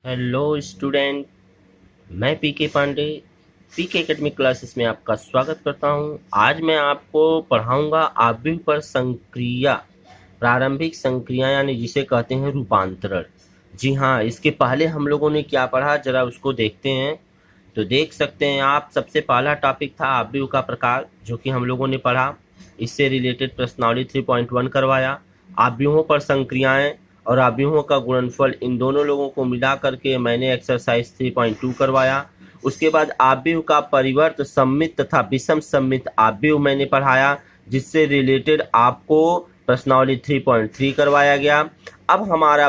Hello student. मैं पीके पांडे पीके academic classes में आपका स्वागत करता हूं। आज मैं आपको पढ़ाऊंगा आव्यूह पर संक्रिया, प्रारंभिक संक्रिया यानी जिसे कहते हैं रूपांतरण। जी हाँ, इसके पहले हम लोगों ने क्या पढ़ा जरा उसको देखते हैं। तो देख सकते हैं आप, सबसे पहला टॉपिक था आव्यूह का प्रकार, जो कि हम लोगों ने पढ़ा। इससे रिलेटेड प्रश्नावली 3.1 करवाया। आव्यूहों पर संक्रियाएं और आव्यूहों का गुणनफल, इन दोनों लोगों को मिला करके मैंने एक्सरसाइज 3.2 करवाया। उसके बाद आव्यूह का परिवर्त, सम्मित तथा विषम सम्मित आव्यूह मैंने पढ़ाया, जिससे रिलेटेड आपको प्रश्नावली 3.3 करवाया गया। अब हमारा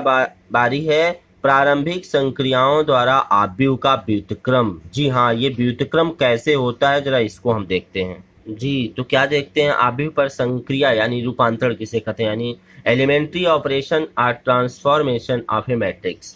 बारी है प्रारंभिक संक्रियाओं द्वारा आव्यूह का व्युत्क्रम। जी हाँ, ये व्युत्क्रम कैसे होता है जरा इसको हम देखते हैं। जी, तो क्या देखते हैं, आव्यूह पर संक्रिया यानी रूपांतरण किसे कहते हैं, यानी एलिमेंट्री ऑपरेशन और ट्रांसफॉर्मेशन ऑफ ए मैट्रिक्स।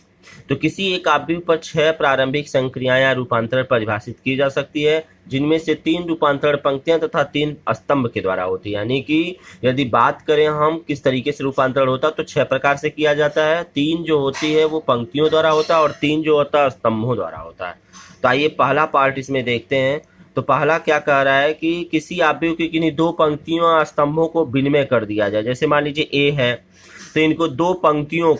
तो किसी एक आव्यूह पर 6 प्रारंभिक संक्रियाएं या रूपांतरण परिभाषित की जा सकती है, जिनमें से 3 रूपांतरण पंक्तियां तथा 3 स्तंभ के द्वारा होती है। यानी कि यदि बात करें हम किस तरीके से रूपांतरण होता है, तो 6 प्रकार से किया जाता है। 3 जो होती है वो पंक्तियों द्वारा होता है और 3 जो होता है स्तंभों द्वारा होता है। तो आइए पहला पार्ट इसमें देखते हैं। तो पहला क्या कह रहा है कि किसी आव्यूह की किन्हीं 2 पंक्तियों या स्तंभों को विनिमय कर दिया जाए। जैसे मान लीजिए ए है, तो इनको 2 पंक्तियों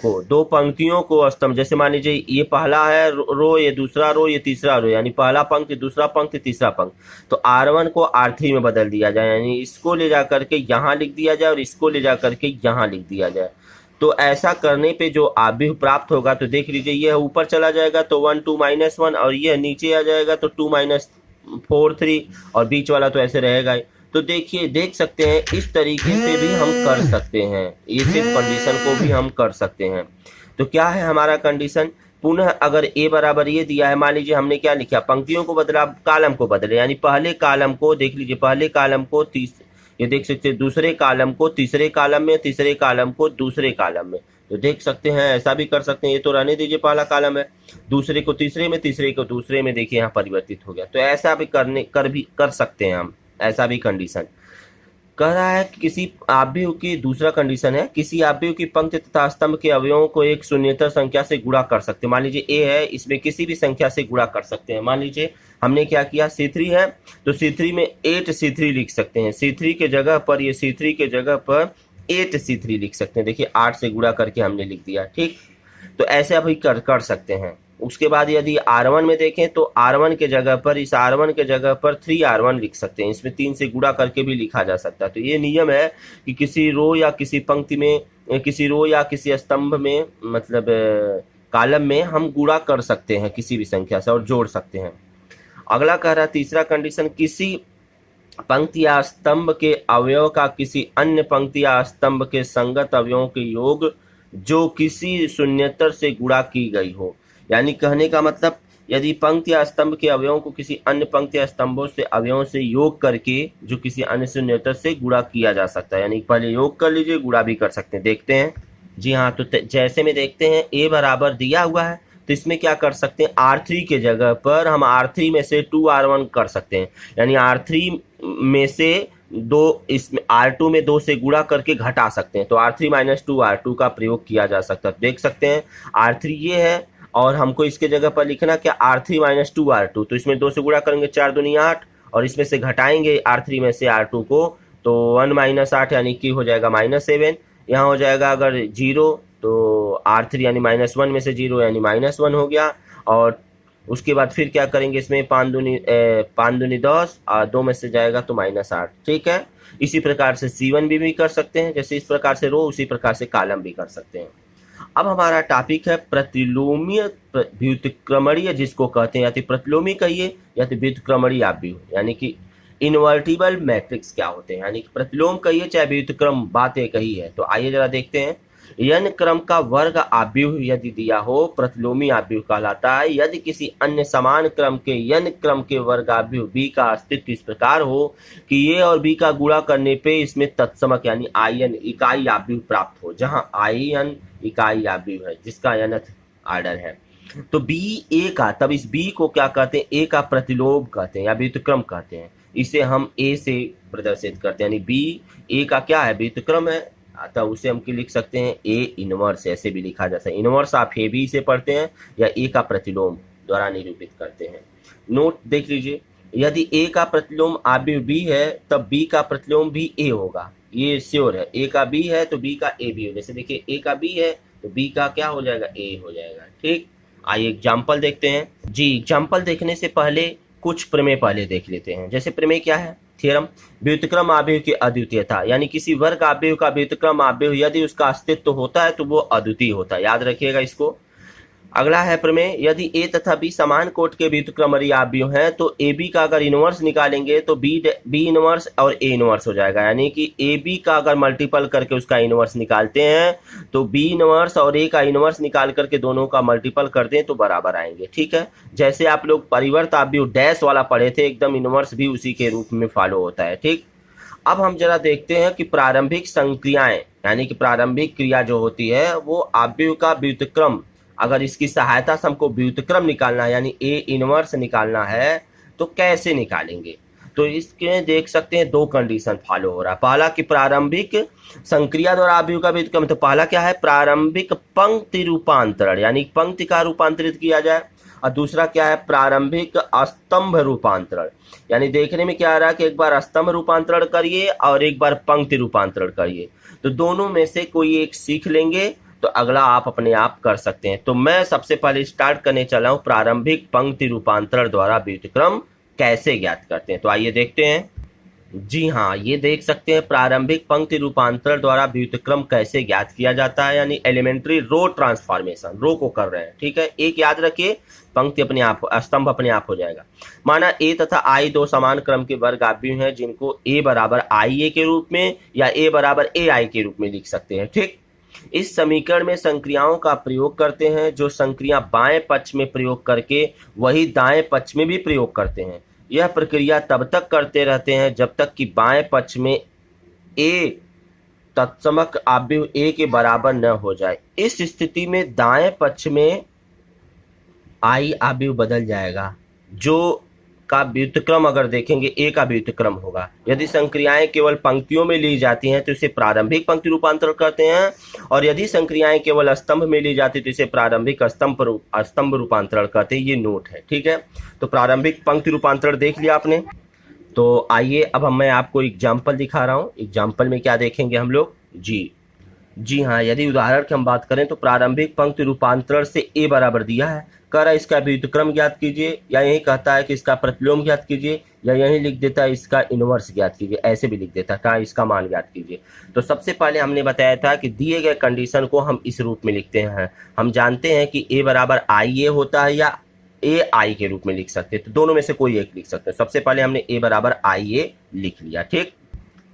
को स्तंभ, जैसे मान लीजिए ये पहला है रो, ये दूसरा रो, ये तीसरा रो, यानी पहला पंक्ति, दूसरा पंक्ति, तीसरा पंक्ति। तो R1 को R3 में बदल दिया जाए, यानी इसको ले जा करके यहाँ लिख दिया जाए और इसको ले जा करके यहाँ लिख दिया जाए। तो ऐसा करने पे जो आव्यूह प्राप्त होगा, तो देख लीजिए यह ऊपर चला जाएगा तो 1 2 -1, और यह नीचे आ जाएगा तो 2 4 3, और बीच वाला तो ऐसे रहेगा ही। तो देखिए, देख सकते हैं इस तरीके से भी हम कर सकते हैं, इस कंडीशन को भी हम कर सकते हैं। तो क्या है हमारा कंडीशन, पुनः अगर ए बराबर ये दिया है, मान लीजिए हमने क्या लिखा, पंक्तियों को बदला, कालम को बदले, यानी पहले कालम को देख लीजिए, पहले कालम को ये देख सकते हैं, दूसरे कालम को तीसरे कालम में, तीसरे कालम को दूसरे कालम में। तो देख सकते हैं ऐसा भी कर सकते हैं, ये तो रहने दीजिए, पहला कालम है, दूसरे को तीसरे में, तीसरे को दूसरे में, देखिए यहाँ परिवर्तित हो गया। तो ऐसा भी कर सकते हैं हम, ऐसा भी कंडीशन कह रहा है कि किसी आव्यूह की, दूसरा कंडीशन है, किसी आव्यूह की पंक्ति तथा स्तंभ के अवयवों को एक शून्येतर संख्या से गुणा कर सकते हैं। मान लीजिए ए है, इसमें किसी भी संख्या से गुणा कर सकते हैं। मान लीजिए हमने क्या किया, C3 है, तो C3 में 8C3 लिख सकते हैं। C3 के जगह पर, ये C3 के जगह पर 8C3 लिख सकते हैं। देखिए 8 से गुणा करके हमने लिख दिया, ठीक। तो ऐसे अभी कर सकते हैं। उसके बाद यदि R1 में देखें, तो R1 के जगह पर, इस R1 के जगह पर 3R1 लिख सकते हैं। इसमें 3 से गुणा करके भी लिखा जा सकता है। तो ये नियम है कि किसी रो या किसी पंक्ति में, किसी रो या किसी स्तंभ में, मतलब कॉलम में हम गुणा कर सकते हैं किसी भी संख्या से और जोड़ सकते हैं। अगला कह रहा है तीसरा कंडीशन, किसी पंक्ति या स्तंभ के अवयव का किसी अन्य पंक्ति या स्तंभ के संगत अवयवों के योग जो किसी शून्येतर से गुणा की गई हो। यानी कहने का मतलब, यदि पंक्ति या स्तंभ के अवयवों को किसी अन्य पंक्ति या स्तंभों से अवयवों से योग करके जो किसी अन्य शून्येतर से गुणा किया जा सकता है, यानी पहले योग कर लीजिए, गुणा भी कर सकते हैं। देखते हैं, जी हाँ, तो जैसे में देखते हैं ए बराबर दिया हुआ है, तो इसमें क्या कर सकते हैं, R3 के जगह पर हम R3 में से 2R1 कर सकते हैं। यानी R3 में से 2, इसमें R2 में 2 से गुणा करके घटा सकते हैं। तो R3 - 2R2 का प्रयोग किया जा सकता है। देख सकते हैं R3 ये है, और हमको इसके जगह पर लिखना क्या, R3 - 2R2। तो इसमें 2 से गुणा करेंगे 4 दूनी 8, और इसमें से घटाएंगे R3 में से R2 को, तो 1 - 8 यानी कि हो जाएगा -7। यहाँ हो जाएगा अगर 0, तो R3 यानी -1 में से 0 यानी -1 हो गया। और उसके बाद फिर क्या करेंगे, इसमें 5 दूनी 10, और 2 में से जाएगा तो -8, ठीक है। इसी प्रकार से C1 भी कर सकते हैं, जैसे इस प्रकार से रो, उसी प्रकार से कॉलम भी कर सकते हैं। अब हमारा टॉपिक है प्रतिलोमीय व्युत्क्रमणीय, जिसको कहते हैं, या तो प्रतिलोमी कहिए या तो व्युत्क्रमणीय आव्यूह, यानी कि इनवर्टिबल मैट्रिक्स क्या होते हैं, यानी कि प्रतिलोम कहिए चाहे व्युत्क्रम, बात एक ही है। तो आइए जरा देखते हैं। n क्रम का वर्ग आव्यूह यदि दिया हो, प्रतिलोमी आव्यूह कहलाता है। यदि किसी अन्य समान क्रम के n क्रम के वर्ग आव्यूह b का अस्तित्व इस प्रकार हो कि a और b का गुणा करने पे इसमें तत्समक यानी in इकाई आव्यूह प्राप्त हो, जहां in इकाई आव्यूह है जिसका nth ऑर्डर है। तो b a का, तब इस b को क्या कहते हैं, a का प्रतिलोम कहते हैं या व्युत्क्रम कहते हैं। इसे हम a से प्रदर्शित करते हैं, यानी b a का क्या है, व्युत्क्रम है। तो उसे हम क्या लिख सकते हैं, ए इनवर्स, ऐसे भी लिखा जा सकता है। इनवर्स आप ए बी से पढ़ते हैं या ए का प्रतिलोम द्वारा निरूपित करते हैं। नोट देख लीजिए, यदि ए का प्रतिलोम आव्यूह बी है तब बी का प्रतिलोम भी ए होगा, ये श्योर है। ए का बी है तो बी का ए भी हो, जैसे देखिए ए का बी है तो बी का क्या हो जाएगा, ए हो जाएगा। ठीक, आइए एग्जाम्पल देखते हैं जी। एग्जाम्पल देखने से पहले कुछ प्रमेय पहले देख लेते हैं। जैसे प्रमेय क्या है, थ्योरम, व्युत्क्रम आव्यूह की अद्वितीयता, यानी किसी वर्ग आव्यूह का व्युत्क्रम आव्यूह यदि उसका अस्तित्व होता है तो वो अद्वितीय होता है, याद रखिएगा इसको। अगला है प्रमेय, यदि ए तथा बी समान कोट के व्युत्क्रमणीय आव्यूह हैं तो ए बी का अगर इनवर्स निकालेंगे तो बी इनवर्स और ए इनवर्स हो जाएगा, यानी कि ए बी का अगर मल्टीपल करके उसका इनवर्स निकालते हैं तो बी इनवर्स और ए का इनवर्स निकाल करके दोनों का मल्टीपल कर दें तो बराबर आएंगे। ठीक है, जैसे आप लोग परिवर्त आव्यूह डैश वाला पढ़े थे, एकदम इनवर्स भी उसी के रूप में फॉलो होता है। ठीक, अब हम जरा देखते हैं कि प्रारंभिक संक्रियाएं, यानी कि प्रारंभिक क्रिया जो होती है वो आव्यूह का व्युत्क्रम, अगर इसकी सहायता से हमको व्युत्क्रम निकालना है यानी ए इनवर्स निकालना है तो कैसे निकालेंगे। तो इसके देख सकते हैं दो कंडीशन फॉलो हो रहा है। पहला कि प्रारंभिक संक्रिया द्वारा आव्यूह का व्युत्क्रम, तो पहला क्या है, प्रारंभिक पंक्ति रूपांतरण, यानी पंक्ति का रूपांतरित किया जाए। और दूसरा क्या है, प्रारंभिक स्तंभ रूपांतरण, यानी देखने में क्या आ रहा है कि एक बार स्तंभ रूपांतरण करिए और एक बार पंक्ति रूपांतरण करिए, तो दोनों में से कोई एक सीख लेंगे तो अगला आप अपने आप कर सकते हैं। तो मैं सबसे पहले स्टार्ट करने चला हूं प्रारंभिक पंक्ति रूपांतरण द्वारा व्युत्क्रम कैसे ज्ञात करते हैं। तो आइए देखते हैं। जी हाँ, ये देख सकते हैं प्रारंभिक पंक्ति रूपांतरण द्वारा व्युत्क्रम कैसे ज्ञात किया जाता है, यानी एलिमेंट्री रो ट्रांसफॉर्मेशन, रो को कर रहे हैं। ठीक है, एक याद रखिए, पंक्ति अपने आप, स्तंभ अपने आप हो जाएगा। माना ए तथा आई दो समान क्रम के वर्ग आव्यूह हैं जिनको ए बराबर आई ए के रूप में या ए बराबर ए आई के रूप में लिख सकते हैं। ठीक, इस समीकरण में संक्रियाओं का प्रयोग करते हैं, जो संक्रिया बाएं पक्ष में प्रयोग करके वही दाएं पक्ष में भी प्रयोग करते हैं। यह प्रक्रिया तब तक करते रहते हैं जब तक कि बाएं पक्ष में ए तत्समक आव्यूह ए के बराबर न हो जाए। इस स्थिति में दाएं पक्ष में आई आव्यूह बदल जाएगा, जो का व्युत्क्रम अगर देखेंगे ए का व्युत्क्रम होगा। यदि संक्रियाएं केवल पंक्तियों में ली जाती हैं तो इसे प्रारंभिक पंक्ति रूपांतरण करते हैं, और यदि संक्रियाएं केवल स्तंभ में ली जाती तो इसे प्रारंभिक स्तंभ रूपांतरण करते हैं। ये नोट है। ठीक है, तो प्रारंभिक पंक्ति रूपांतरण देख लिया आपने। तो आइए अब मैं आपको एग्जाम्पल दिखा रहा हूँ। एग्जाम्पल में क्या देखेंगे हम लोग, जी हाँ, यदि उदाहरण की हम बात करें तो प्रारंभिक पंक्ति रूपांतरण से ए बराबर दिया है, कह रहा है इसका व्युत्क्रम ज्ञात कीजिए, या यही कहता है कि इसका प्रतिलोम ज्ञात कीजिए, या यही लिख देता है इसका इनवर्स ज्ञात कीजिए, ऐसे भी लिख देता है कहा इसका मान ज्ञात कीजिए। तो सबसे पहले हमने बताया था कि दिए गए कंडीशन को हम इस रूप में लिखते हैं। हम जानते हैं कि ए बराबर आई ए होता है या ए आई के रूप में लिख सकते हैं, तो दोनों में से कोई एक लिख सकते हैं। सबसे पहले हमने ए बराबर आई ए लिख लिया। ठीक,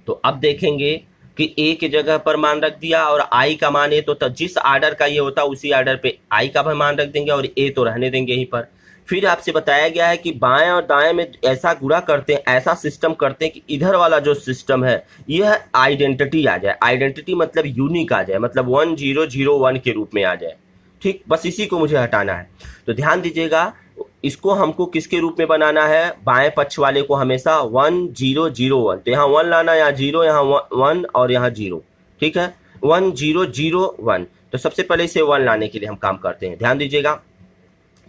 तो अब देखेंगे कि ए की जगह पर मान रख दिया और आई का मान ए, तो जिस आर्डर का ये होता है उसी आर्डर पे आई का भी मान रख देंगे और ए तो रहने देंगे यहीं पर। फिर आपसे बताया गया है कि बाएं और दाएं में ऐसा गुणा करते हैं, ऐसा सिस्टम करते हैं कि इधर वाला जो सिस्टम है यह आइडेंटिटी आ जाए। आइडेंटिटी मतलब यूनिक आ जाए, मतलब 1001 के रूप में आ जाए। ठीक, बस इसी को मुझे हटाना है। तो ध्यान दीजिएगा, इसको हमको किसके रूप में बनाना है, बाएं पक्ष वाले को हमेशा 1001, तो यहाँ 1 लाना, यहाँ 0, यहाँ 1 और यहाँ 0। ठीक है, 1001। तो सबसे पहले इसे 1 लाने के लिए हम काम करते हैं। ध्यान दीजिएगा,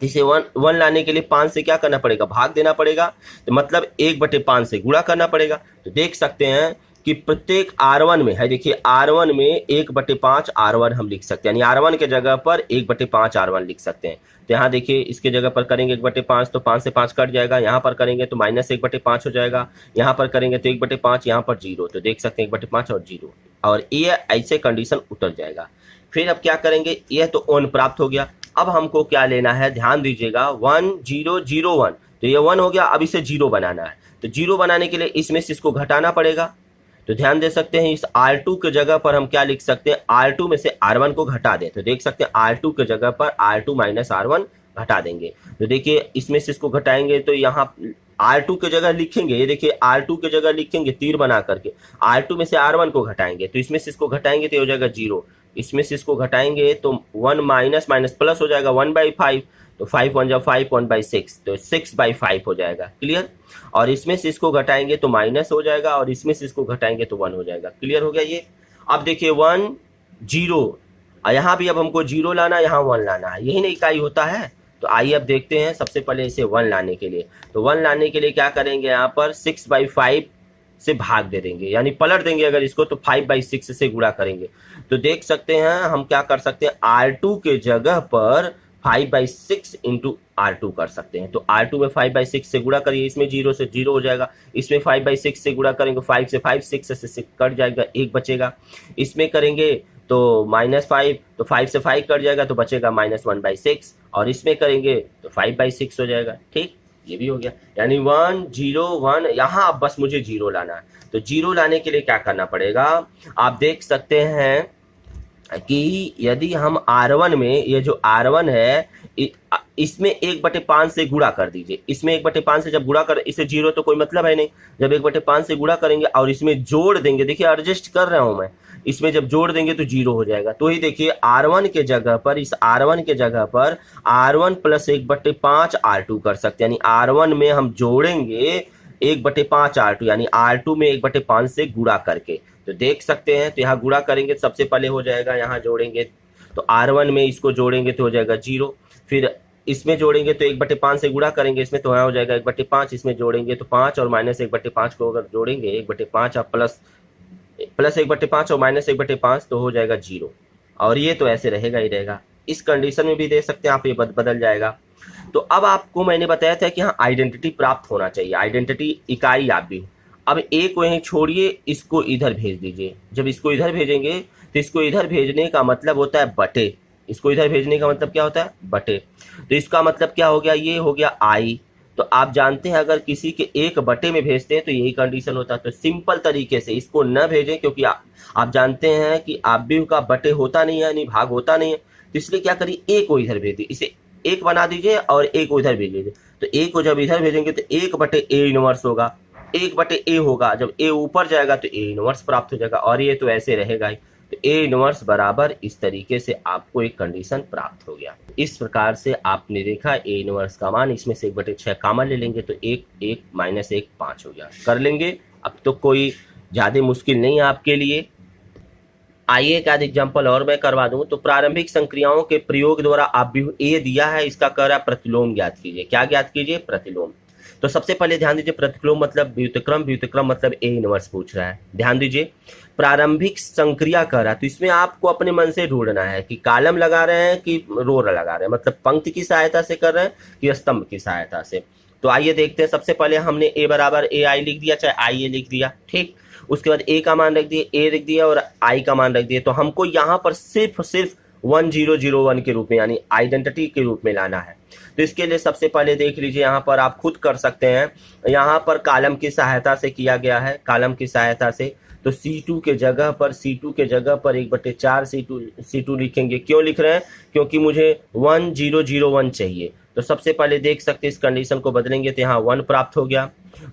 इसे 1 लाने के लिए 5 से क्या करना पड़ेगा, भाग देना पड़ेगा, तो मतलब 1/5 से गुणा करना पड़ेगा। तो देख सकते हैं कि प्रत्येक R1 में है, देखिए R1 में 1/5 R1 हम लिख सकते हैं, यानी R1 के जगह पर 1/5 R1 लिख सकते हैं। तो यहाँ देखिए इसके जगह पर करेंगे 1/5 तो 5 से 5 कट जाएगा, यहाँ पर करेंगे तो -1/5 हो जाएगा, यहाँ पर करेंगे तो 1/5, यहाँ पर 0। तो देख सकते हैं 1/5 और 0, और ये ऐसे कंडीशन उतर जाएगा। फिर अब क्या करेंगे, यह तो 1 प्राप्त हो गया। अब हमको क्या लेना है, ध्यान दीजिएगा, 1001, तो ये 1 हो गया। अब इसे 0 बनाना है, तो 0 बनाने के लिए इसमें से इसको घटाना पड़ेगा। तो ध्यान दे सकते हैं इस R2 के जगह पर हम क्या लिख सकते हैं, R2 में से R1 को घटा दें। तो देख सकते हैं R2 के जगह पर R2 - R1 घटा देंगे। तो देखिए इसमें से इसको घटाएंगे तो यहाँ R2 के जगह लिखेंगे, ये देखिए R2 के जगह लिखेंगे तीर बना करके, R2 में से R1 को घटाएंगे, तो इसमें से इसको घटाएंगे तो हो जाएगा 0, इसमें से इसको घटाएंगे तो 1 माइनस माइनस प्लस हो जाएगा 1/5, तो 5 1 जा 5, 1/6, तो 6/5 हो जाएगा। क्लियर, और इसमें से इसको घटाएंगे तो माइनस हो जाएगा और इसमें से इसको घटाएंगे तो 1 हो जाएगा। क्लियर हो गया ये। अब देखिए 1 0, यहाँ भी अब हमको 0 लाना, यहाँ 1 लाना है, यही ना इकाई होता है। तो आइए अब देखते हैं सबसे पहले इसे 1 लाने के लिए। तो 1 लाने के लिए क्या करेंगे, यहाँ पर 6/5 से भाग दे देंगे, यानी पलट देंगे अगर इसको, तो 5/6 से गुणा करेंगे। तो देख सकते हैं हम क्या कर सकते हैं, R2 के जगह पर 5/6 इंटू R2 कर सकते हैं। तो R2 में 5/6 से गुणा करिए, इसमें 0 से 0 हो जाएगा, इसमें 5/6 से गुणा करेंगे, 5 से 5 6 से 6 कट जाएगा, 1 बचेगा। इसमें करेंगे तो -5, तो 5 से 5 कट जाएगा तो बचेगा -1/6, और इसमें करेंगे तो 5/6 हो जाएगा। ठीक, ये भी हो गया, यानी 1 0 1। यहाँ अब बस मुझे 0 लाना है। तो 0 लाने के लिए क्या करना पड़ेगा, आप देख सकते हैं कि यदि हम R1 में, ये जो R1 है इसमें 1/5 से गुणा कर दीजिए। इसमें 1/5 से जब गुणा कर, इसे 0 तो कोई मतलब है नहीं, जब 1/5 से गुणा करेंगे और इसमें जोड़ देंगे, देखिए एडजस्ट कर रहा हूं मैं, इसमें जब जोड़ देंगे तो 0 हो जाएगा। तो ही देखिए R1 के जगह पर, इस R1 के जगह पर R1 प्लस 1/5 R2 कर सकते हैं, यानी R1 में हम जोड़ेंगे 1/5 R2, यानी R2 में 1/5 से गुणा करके। तो देख सकते हैं, तो यहाँ गुणा करेंगे सबसे पहले हो जाएगा, यहाँ जोड़ेंगे तो R1 में इसको जोड़ेंगे तो हो जाएगा 0, फिर इसमें जोड़ेंगे तो 1/5 से गुणा करेंगे, इसमें तो यहाँ हो जाएगा 1/5, इसमें जोड़ेंगे तो 5, और -1/5 को अगर जोड़ेंगे 1/5 और प्लस 1/5 और -1/5 तो हो जाएगा 0, और ये तो ऐसे रहेगा ही रहेगा। इस कंडीशन में भी दे सकते हैं आप, ये बदल जाएगा। तो अब आपको मैंने बताया था कि हाँ आइडेंटिटी प्राप्त होना चाहिए, आइडेंटिटी इकाई आप भी। अब ए को यहीं छोड़िए, इसको इधर भेज दीजिए। जब इसको इधर भेजेंगे तो इसको इधर भेजने का मतलब होता है बटे, इसको इधर भेजने का मतलब क्या होता है, बटे। तो इसका मतलब क्या हो गया, ये हो गया आई। तो आप जानते हैं अगर किसी के एक बटे में भेजते हैं तो यही कंडीशन होता है। तो सिंपल तरीके से इसको न भेजें, क्योंकि आप जानते हैं कि आव्यूह का बटे होता नहीं है, यानी भाग होता नहीं है। तो इसलिए क्या करिए, ए को इधर भेज दीजिए, इसे 1 बना दीजिए और ए को इधर भेज दीजिए। तो ए को जब इधर भेजेंगे तो 1/A इनवर्स होगा, 1/A होगा, जब ए ऊपर जाएगा तो ए इनवर्स प्राप्त हो जाएगा, और ये तो ऐसे रहेगा ही। तो ए इनवर्स बराबर इस तरीके से आपको एक कंडीशन प्राप्त हो गया। इस प्रकार से आपने देखा ए इनवर्स का मान, इसमें से 1/6 कॉमन ले लेंगे तो 1 1 -1 5 हो गया, कर लेंगे। अब तो कोई ज़्यादा मुश्किल नहीं है आपके लिए। आइए एक आध एग्जाम्पल और मैं करवा दूं। तो प्रारंभिक संक्रियाओं के प्रयोग द्वारा आव्यूह ए दिया है, इसका कह रहा है प्रतिलोम ज्ञात कीजिए। क्या ज्ञात कीजिए, प्रतिलोम। तो सबसे पहले ध्यान दीजिए, प्रतिलोम मतलब व्युत्क्रम, व्युत्क्रम मतलब ए इनवर्स पूछ रहा है। ध्यान दीजिए, प्रारंभिक संक्रिया कह रहा है, तो इसमें आपको अपने मन से ढूंढना है कि कॉलम लगा रहे हैं कि रो लगा रहे हैं, मतलब पंक्ति की सहायता से कर रहे हैं कि स्तंभ की सहायता से। तो आइए देखते हैं। सबसे पहले हमने ए बराबर ए आई लिख दिया, चाहे आई ए लिख दिया, ठीक। उसके बाद ए का मान रख दिए, ए रख दिया और आई का मान रख दिए। तो हमको यहाँ पर सिर्फ 1001 के रूप में, यानी आइडेंटिटी के रूप में लाना है। तो इसके लिए सबसे पहले देख लीजिए, यहाँ पर आप खुद कर सकते हैं, यहाँ पर कॉलम की सहायता से किया गया है, कॉलम की सहायता से। तो C2 के जगह पर 1/4 C2 लिखेंगे। क्यों लिख रहे हैं, क्योंकि मुझे 1001 चाहिए। तो सबसे पहले देख सकते हैं, इस कंडीशन को बदलेंगे तो यहाँ 1 प्राप्त हो गया,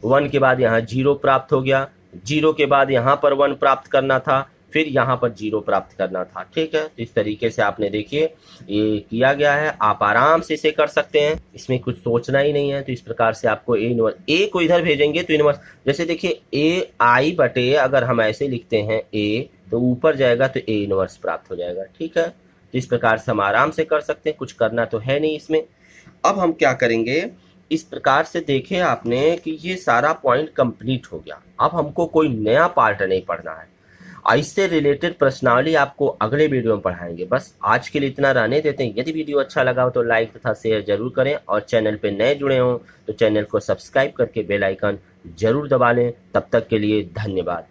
1 के बाद यहाँ 0 प्राप्त हो गया, 0 के बाद यहाँ पर 1 प्राप्त करना था, फिर यहाँ पर 0 प्राप्त करना था, ठीक है। तो इस तरीके से आपने देखिए ये किया गया है, आप आराम से इसे कर सकते हैं, इसमें कुछ सोचना ही नहीं है। तो इस प्रकार से आपको ए इनवर्स, ए को इधर भेजेंगे तो इनवर्स, जैसे देखिए ए आई बटे, अगर हम ऐसे लिखते हैं ए, तो ऊपर जाएगा तो ए इनवर्स प्राप्त हो जाएगा, ठीक है। तो इस प्रकार से हम आराम से कर सकते हैं, कुछ करना तो है नहीं इसमें। अब हम क्या करेंगे, इस प्रकार से देखे आपने कि ये सारा पॉइंट कंप्लीट हो गया। अब हमको कोई नया पार्ट नहीं पढ़ना है, इससे रिलेटेड प्रश्नावली आपको अगले वीडियो में पढ़ाएंगे। बस आज के लिए इतना रहने देते हैं। यदि वीडियो अच्छा लगा हो तो लाइक तथा शेयर जरूर करें, और चैनल पे नए जुड़े हों तो चैनल को सब्सक्राइब करके बेल आइकन जरूर दबा लें। तब तक के लिए धन्यवाद।